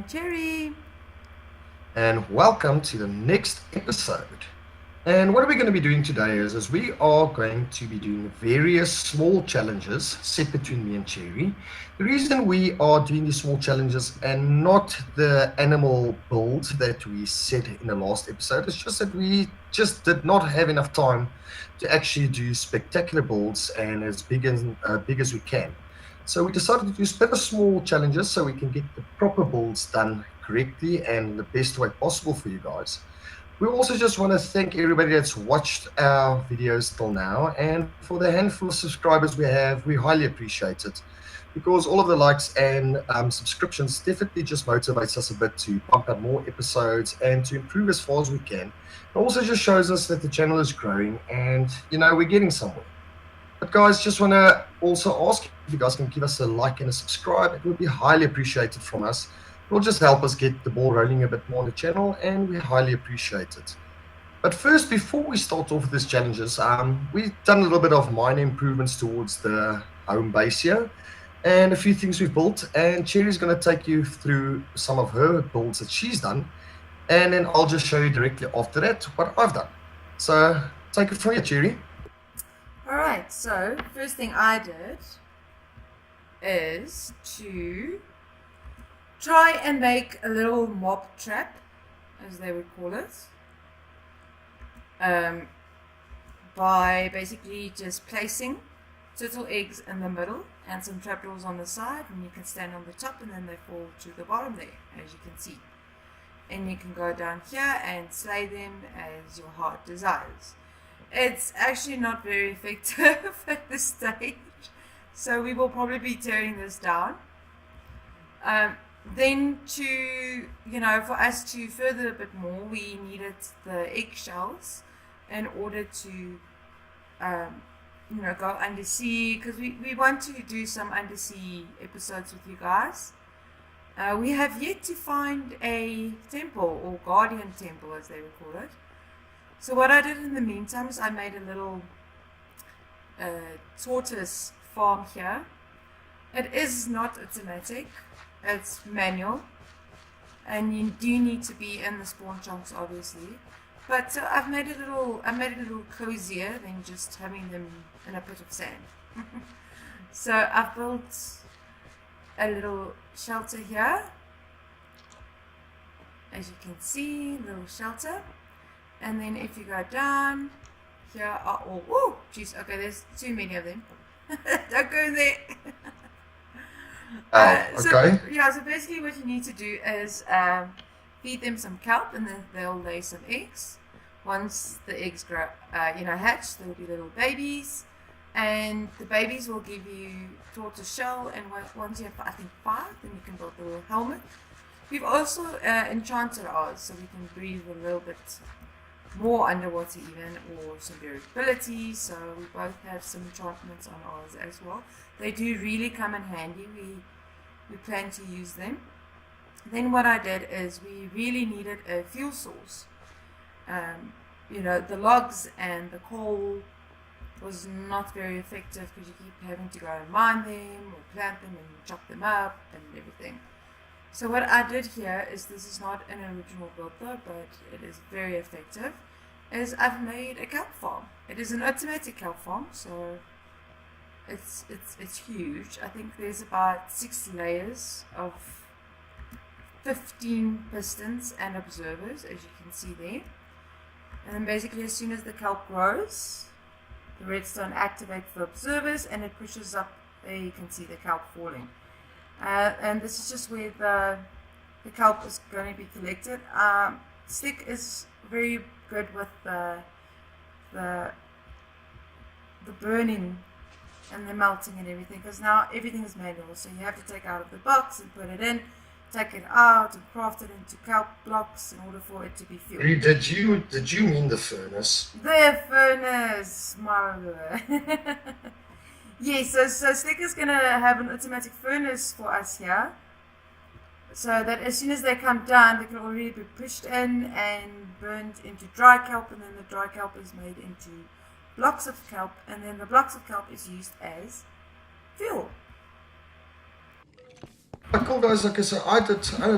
Cherry. And welcome to the next episode. And what are we going to be doing today is we are going to be doing various small challenges set between me and Cherry. The reason we are doing these small challenges and not the animal build that we said in the last episode is just that we just did not have enough time to actually do spectacular builds and as big as we can. So we decided to do better small challenges so we can get the proper builds done correctly and the best way possible for you guys. We also just want to thank everybody that's watched our videos till now, and for the handful of subscribers we have, we highly appreciate it because all of the likes and subscriptions definitely just motivates us a bit to pump out more episodes and to improve as far as we can. It also just shows us that the channel is growing and, we're getting somewhere. But guys, just want to also ask if you guys can give us a like and a subscribe. It would be highly appreciated from us. It will just help us get the ball rolling a bit more on the channel, and we highly appreciate it. But first, before we start off with these challenges, we've done a little bit of minor improvements towards the home base here, and a few things we've built. And Cherry's going to take you through some of her builds that she's done, and then I'll just show you directly after that what I've done. So take it from here, Cherry. Alright, so first thing I did is to try and make a little mob trap, as they would call it, by basically just placing turtle eggs in the middle and some trapdoors on the side, and you can stand on the top and then they fall to the bottom there, as you can see. And you can go down here and slay them as your heart desires. It's actually not very effective at this stage, so we will probably be tearing this down. Then for us to further a bit more, we needed the eggshells in order to, go undersea, because we want to do some undersea episodes with you guys. We have yet to find a temple, or guardian temple as they would call it. So what I did in the meantime is I made a little tortoise farm here. It is not automatic, it's manual, and you do need to be in the spawn chunks obviously. But I made it a little cozier than just having them in a pit of sand. So I've built a little shelter here, as you can see, little shelter. And then if you go down, here are all, oh, jeez, okay, there's too many of them. Don't go in there. Okay. So basically what you need to do is feed them some kelp, and then they'll lay some eggs. Once the eggs grow, hatch, they'll be little babies. And the babies will give you tortoise shell, and once you have, I think, 5, then you can build a little helmet. We've also enchanted ours, so we can breathe a little bit more underwater even, or some durability, so we both have some enchantments on ours as well. They do really come in handy. We plan to use them. Then what I did is we really needed a fuel source. The logs and the coal was not very effective because you keep having to go and mine them or plant them and chop them up and everything. So what I did here is, this is not an original build though, but it is very effective, is I've made a kelp farm. It is an automatic kelp farm, so it's huge. I think there's about 6 layers of 15 pistons and observers, as you can see there. And then basically as soon as the kelp grows, the redstone activates the observers and it pushes up, there you can see the kelp falling. And this is just where the kelp is going to be collected. Stick is very good with the burning and the melting and everything, because now everything is manual, so you have to take out of the box and put it in, take it out and craft it into kelp blocks in order for it to be fuel. Did you mean the furnace? The furnace, my Yes, so Stick is going to have an automatic furnace for us here, so that as soon as they come down, they can already be pushed in and burned into dry kelp, and then the dry kelp is made into blocks of kelp, and then the blocks of kelp is used as fuel. Cool guys, okay, so I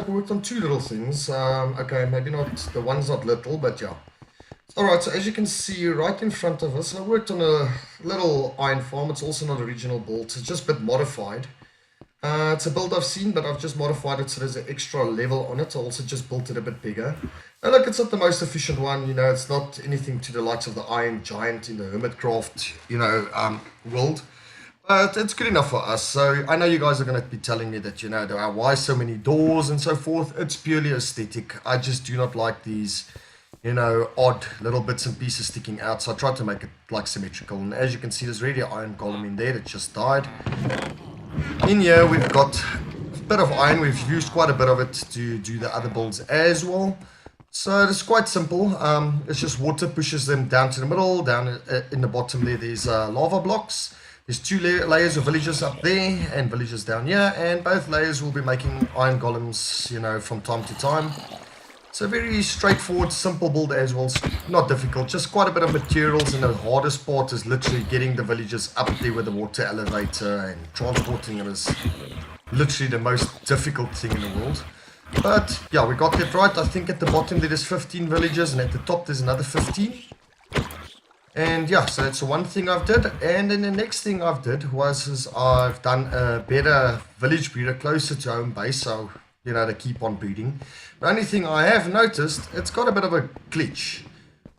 worked on two little things. Okay, maybe not, the one's not little, but yeah. Alright, so as you can see right in front of us, I worked on a little iron farm. It's also not original built, it's just a bit modified. It's a build I've seen, but I've just modified it so there's an extra level on it. I also just built it a bit bigger. And look, it's not the most efficient one, you know, it's not anything to the likes of the Iron Giant in the Hermitcraft, world. But it's good enough for us. So I know you guys are going to be telling me that, you know, there are why so many doors and so forth. It's purely aesthetic. I just do not like these, you know, odd little bits and pieces sticking out. So I tried to make it like symmetrical. And as you can see, there's already an iron golem in there that just died. In here, we've got a bit of iron. We've used quite a bit of it to do the other builds as well. So it's quite simple. It's just water pushes them down to the middle. Down in the bottom there, there's lava blocks. There's two layers of villagers up there and villagers down here, and both layers will be making iron golems, you know, from time to time. So very straightforward, simple build as well. It's not difficult, just quite a bit of materials, and the hardest part is literally getting the villagers up there with the water elevator, and transporting them is literally the most difficult thing in the world. But yeah, we got that right. I think at the bottom there is 15 villagers, and at the top there's another 15. And yeah, so that's the one thing I've did. And then the next thing I've did is I've done a better village breeder closer to home base, so you know they keep on breeding. The only thing I have noticed, it's got a bit of a glitch.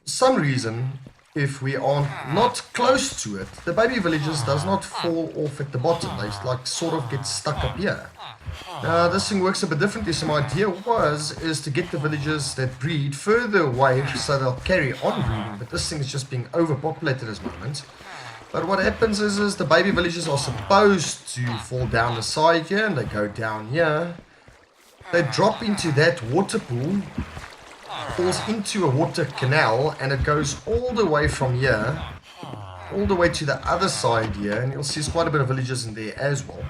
For some reason, if we are not close to it, the baby villagers does not fall off at the bottom. They like sort of get stuck up here. Now this thing works a bit differently, so my idea is to get the villagers that breed further away so they'll carry on breeding, but this thing is just being overpopulated at this moment. But what happens is the baby villagers are supposed to fall down the side here, and they go down here. They drop into that water pool, falls into a water canal, and it goes all the way from here, all the way to the other side here, and you'll see there's quite a bit of villagers in there as well.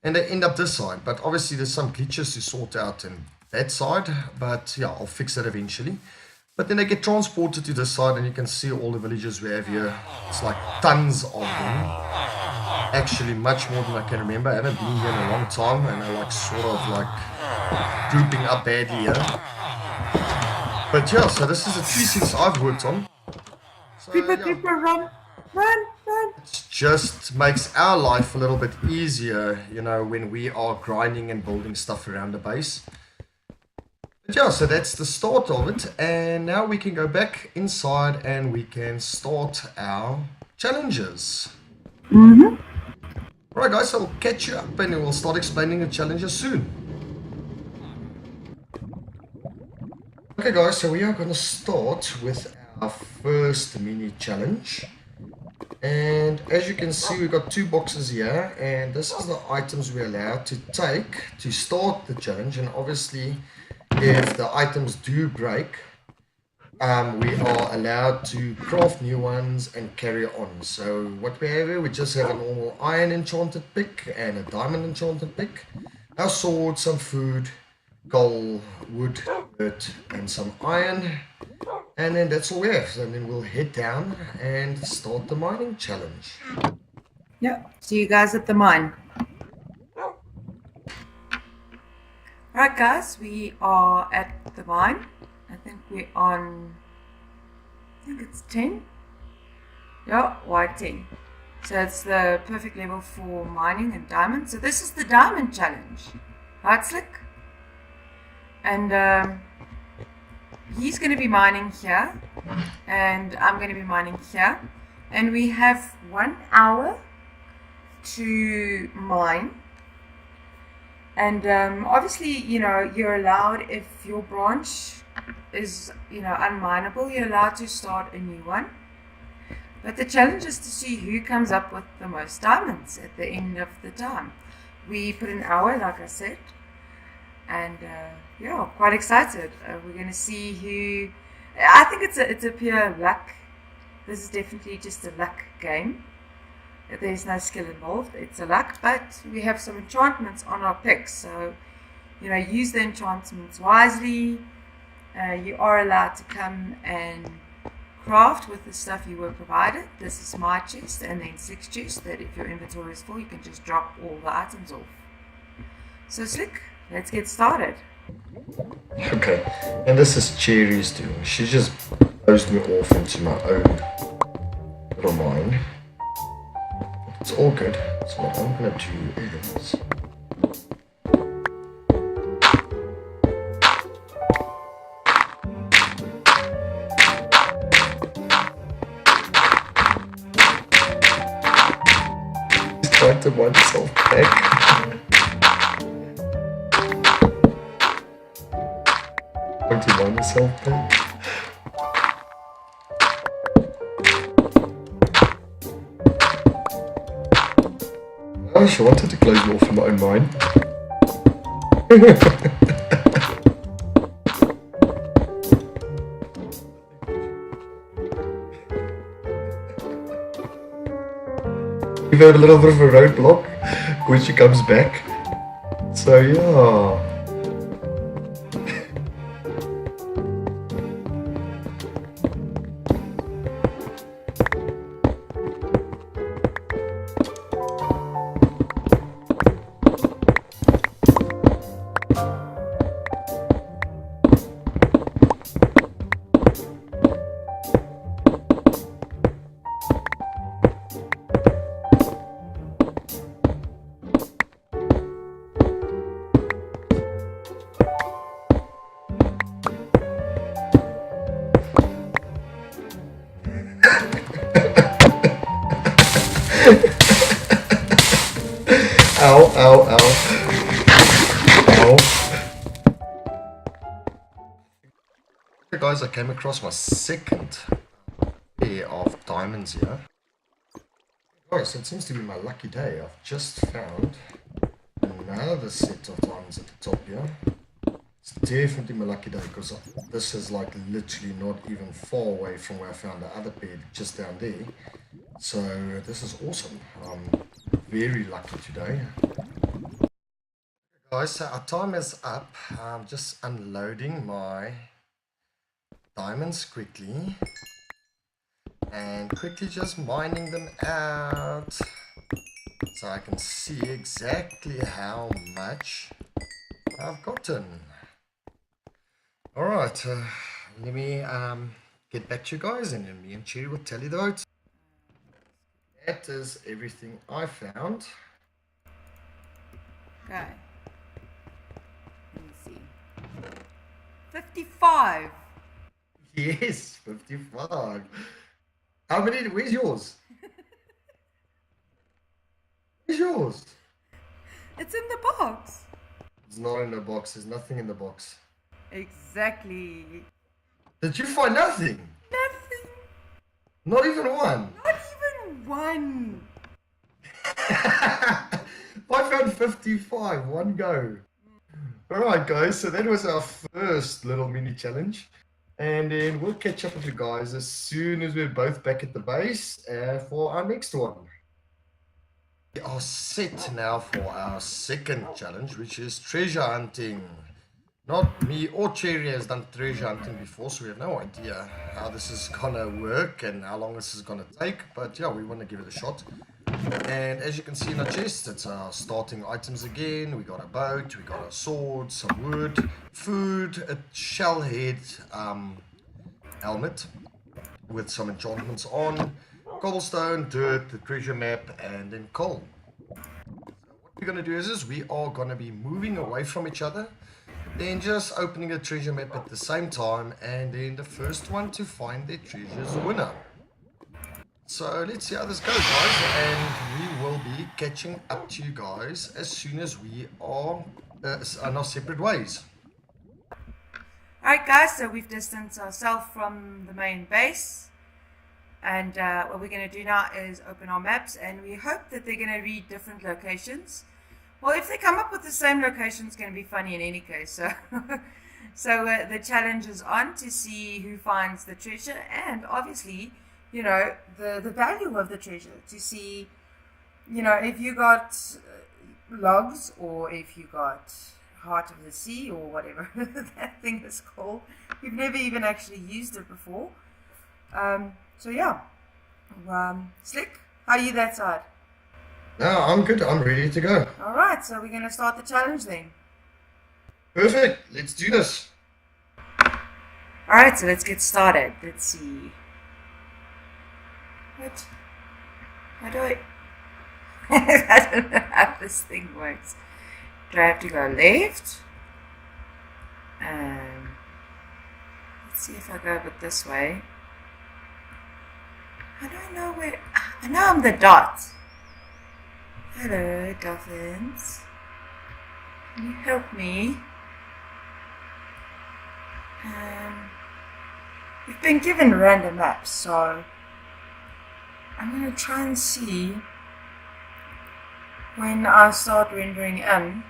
And they end up this side, but obviously there's some glitches to sort out in that side, but yeah, I'll fix that eventually. But then they get transported to this side, and you can see all the villagers we have here. It's like tons of them. Actually, much more than I can remember. I haven't been here in a long time, and they're like sort of like grouping up badly here. But yeah, so this is the three things I've worked on. So, Creeper, yeah. creeper, run, run, run. It just makes our life a little bit easier, you know, when we are grinding and building stuff around the base. But yeah, so that's the start of it, and now we can go back inside and we can start our challenges. Alright guys, I'll catch you up and we'll start explaining the challenges soon. Okay guys, so we are going to start with our first mini challenge. And as you can see, we've got two boxes here, and this is the items we're allowed to take to start the challenge. And obviously, if the items do break, we are allowed to craft new ones and carry on. So what we have here, we just have a normal iron enchanted pick and a diamond enchanted pick, our sword, some food, coal, wood, dirt, and some iron. And then that's all we have. And then we'll head down and start the mining challenge. Yeah, see you guys at the mine. Alright guys, we are at the mine. I think we're on, I think it's 10. Yeah, white 10. So it's the perfect level for mining and diamonds. So this is the diamond challenge. Right, Slick? And he's going to be mining here, and I'm going to be mining here, and we have 1 hour to mine. And obviously, you know, you're allowed, if your branch is, you know, unmineable, you're allowed to start a new one. But the challenge is to see who comes up with the most diamonds at the end of the time. We put an hour, like I said, and yeah, quite excited. We're going to see who. I think it's a pure luck. This is definitely just a luck game. There's no skill involved. It's a luck, but we have some enchantments on our picks, so you know, use the enchantments wisely. You are allowed to come and craft with the stuff you were provided. This is my chest, and then 6 chests that if your inventory is full, you can just drop all the items off. So Slick, let's get started. Okay, and this is Cherry's doing. She just closed me off into my own little mind. It's all good. So what I'm gonna do is he's trying to wind himself back. Trying to wind himself back. Oh, she wanted to close me off in my own mind. Give her a little bit of a roadblock when she comes back. So yeah. Ow, ow, ow. Ow. Hey guys, I came across my second pair of diamonds here. Guys, it seems to be my lucky day. I've just found another set of diamonds at the top here. It's definitely my lucky day because this is like literally not even far away from where I found the other pair just down there. So this is awesome. I'm very lucky today. Guys, so our time is up. I'm just unloading my diamonds quickly and quickly just mining them out so I can see exactly how much I've gotten. Alright, let me get back to you guys and then me and Cherry will tell you the votes. That is everything I found. Okay. Let me see. 55. Yes, 55. How many? Where's yours? Where's yours? It's in the box. It's not in the box. There's nothing in the box. Exactly. Did you find nothing? Nothing. Not even one. Not even one. I found 55. One go. Alright guys, so that was our first little mini challenge. And then we'll catch up with you guys as soon as we're both back at the base for our next one. We are set now for our second challenge, which is treasure hunting. Not me or Cherry has done treasure hunting before, so we have no idea how this is gonna work and how long this is gonna take. But yeah, we want to give it a shot. And as you can see in our chest, it's our starting items again. We got a boat, we got a sword, some wood, food, a shell head helmet with some enchantments on, cobblestone, dirt, the treasure map, and then coal. So what we're going to do is we are going to be moving away from each other, then just opening a treasure map at the same time, and then the first one to find their treasure is the winner. So let's see how this goes, guys, and we will be catching up to you guys as soon as we are on our separate ways. Alright guys, so we've distanced ourselves from the main base, and what we're going to do now is open our maps, and we hope that they're going to read different locations. Well, if they come up with the same location, it's going to be funny in any case. So the challenge is on to see who finds the treasure, and obviously, you know, the value of the treasure, to see, you know, if you got logs or if you got Heart of the Sea or whatever that thing is called. We've never even actually used it before. So yeah. Slick, how are you that side? No, I'm good. I'm ready to go. Alright, so we're going to start the challenge then. Perfect. Let's do this. Alright, so let's get started. Let's see. What? How do I... I don't know how this thing works. Do I have to go left? Let's see if I go a bit this way. How do I know where... I know I'm the dot. Hello, dolphins. Can you help me? We've been given random maps, so I'm going to try and see when I start rendering in.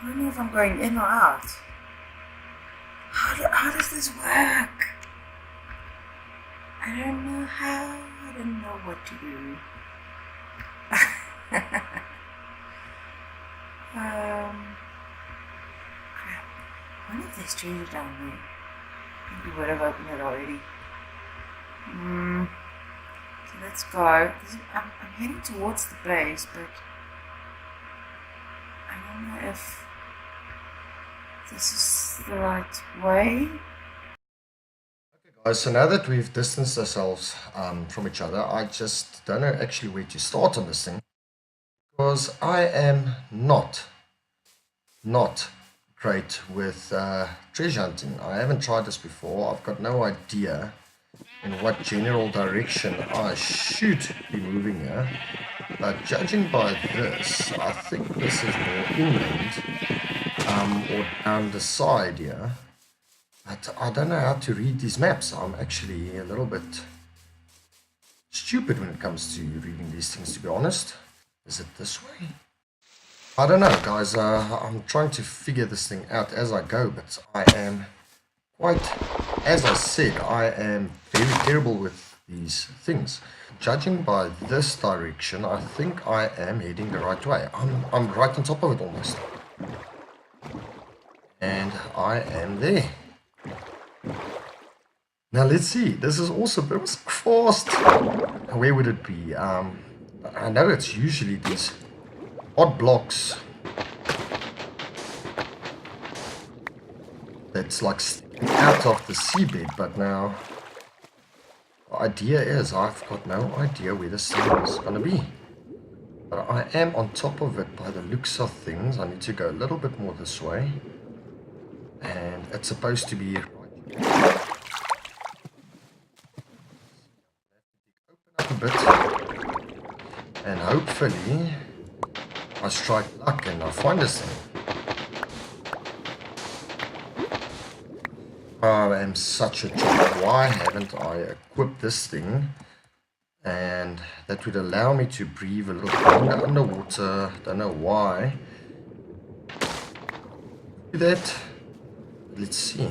I don't know if I'm going in or out. How does this work? I don't know how. I don't know what to do. Crap. I wonder if there's treasure down there. Maybe would have opened it already. So let's go. I'm heading towards the base, but I don't know if this is the right way. Okay, guys. So now that we've distanced ourselves from each other, I just don't know actually where to start on this thing because I am not great with treasure hunting. I haven't tried this before. I've got no idea in what general direction I should be moving here. But judging by this, I think this is more inland or down the side here. But I don't know how to read these maps. I'm actually a little bit stupid when it comes to reading these things, to be honest. Is it this way? I don't know, guys. I'm trying to figure this thing out as I go, but I am quite, as I said, I am very terrible with these things. Judging by this direction, I think I am heading the right way. I'm right on top of it almost. And I am there. Now let's see. This is awesome. It was fast. Where would it be? I know it's usually these odd blocks that's like sticking out of the seabed, but now the idea is I've got no idea where this thing is going to be. But I am on top of it by the looks of things. I need to go a little bit more this way. And it's supposed to be right. Open up a bit. And hopefully I strike luck and I find this thing. I am such a jerk. Why haven't I equipped this thing? And that would allow me to breathe a little longer underwater. Don't know why. Do that. Let's see.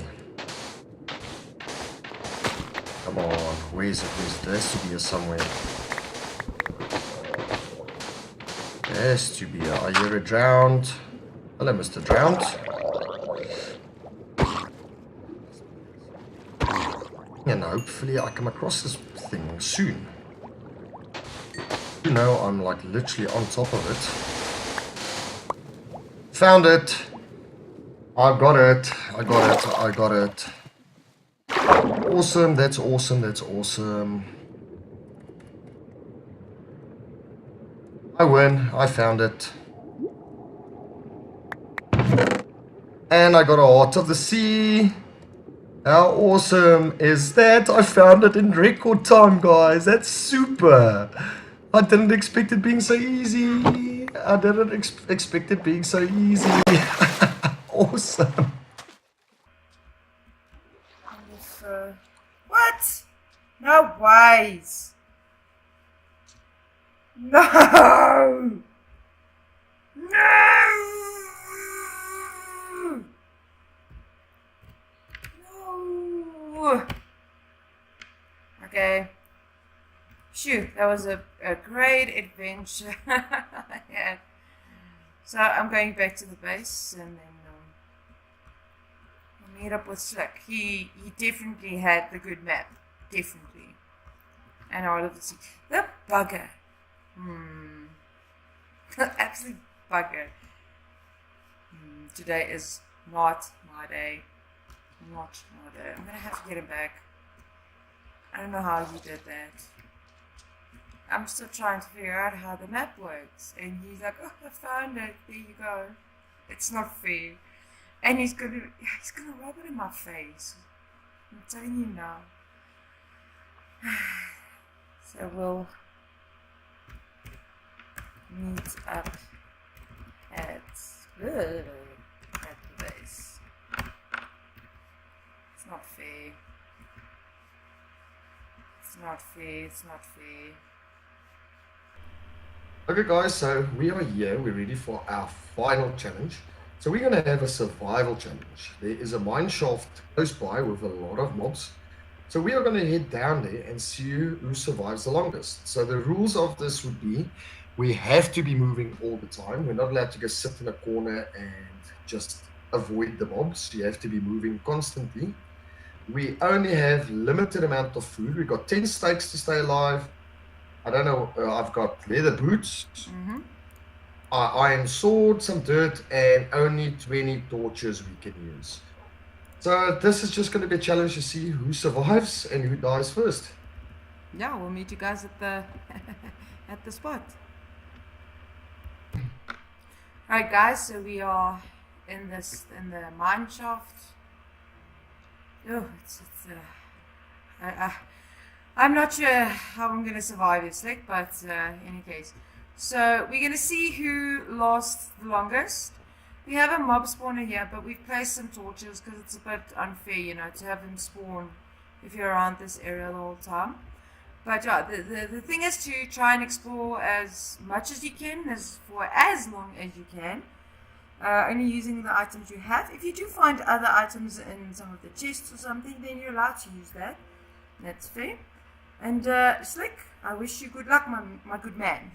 Come on. Where is it? There has to be here somewhere. There has to be a... Are you drowned? Hello, Mr. Drowned. And hopefully I come across this thing soon. You know, I'm like literally on top of it. Found it. I got it. I got it. I got it. Awesome. That's awesome. That's awesome. I win. I found it. And I got a Heart of the Sea. How awesome is that? I found it in record time, guys. That's super. I didn't expect it being so easy. I didn't expect it being so easy. Awesome. What? No ways. No. No. No. Okay. Phew, that was a great adventure. Yeah. So I'm going back to the base and then I'll meet up with Slick. He definitely had the good map. Definitely. And Heart of the Sea. The bugger. Absolute bugger. Today is not my day. Not my day. I'm gonna have to get him back. I don't know how he did that. I'm still trying to figure out how the map works. And he's like, oh, I found it. There you go. It's not fair. And he's gonna rub it in my face. I'm telling you now. So we'll meet up at the base. It's not fair. It's not fair. It's not fair. Okay guys, so we are here, we're ready for our final challenge. So we're going to have a survival challenge. There is a mine shaft close by with a lot of mobs. So we are going to head down there and see who survives the longest. So the rules of this would be, we have to be moving all the time. We're not allowed to just sit in a corner and just avoid the mobs. You have to be moving constantly. We only have limited amount of food. We've got 10 steaks to stay alive. I don't know, I've got leather boots, iron sword, some dirt, and only 20 torches we can use. So this is just going to be a challenge to see who survives and who dies first. Yeah, we'll meet you guys at the at the spot. Alright guys, so we are in the mine shaft. Oh, I'm not sure how I'm going to survive this, Slick, but in any case. So, we're going to see who lasts the longest. We have a mob spawner here, but we've placed some torches because it's a bit unfair, you know, to have them spawn if you're around this area the whole time. But yeah, the thing is to try and explore as much as you can, for as long as you can. Only using the items you have. If you do find other items in some of the chests or something, then you're allowed to use that. That's fair. And Slick, I wish you good luck, my good man.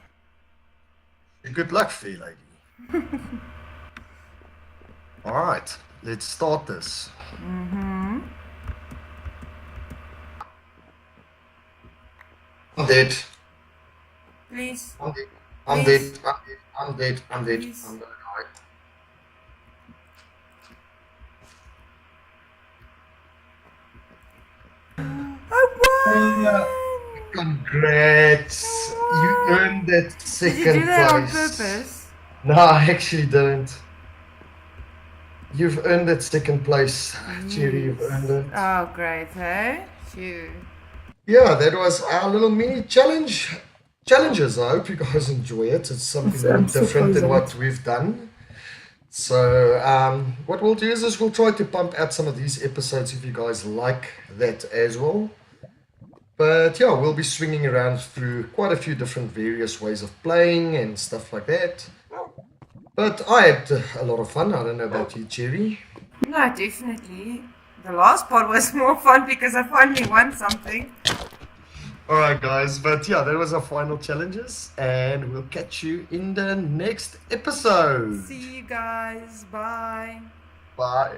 Good luck, fair lady. Alright, let's start this. I'm dead. Please. I'm dead. I'm dead. I'm dead. Please. I'm gonna die. Congrats! You earned that second Did you do that on place. purpose? No, I actually didn't. You've earned that second place, Cherry. You've earned it. Oh, great, hey? Phew. Yeah, that was our little mini challenges. I hope you guys enjoy it. It's something very different than what we've done. So what we'll do is we'll try to pump out some of these episodes if you guys like that as well. But yeah, we'll be swinging around through quite a few different various ways of playing and stuff like that. But I had a lot of fun. I don't know about you, Cherry. No, definitely. The last part was more fun because I finally won something. Alright guys, but yeah, that was our final challenges, and we'll catch you in the next episode. See you guys. Bye. Bye.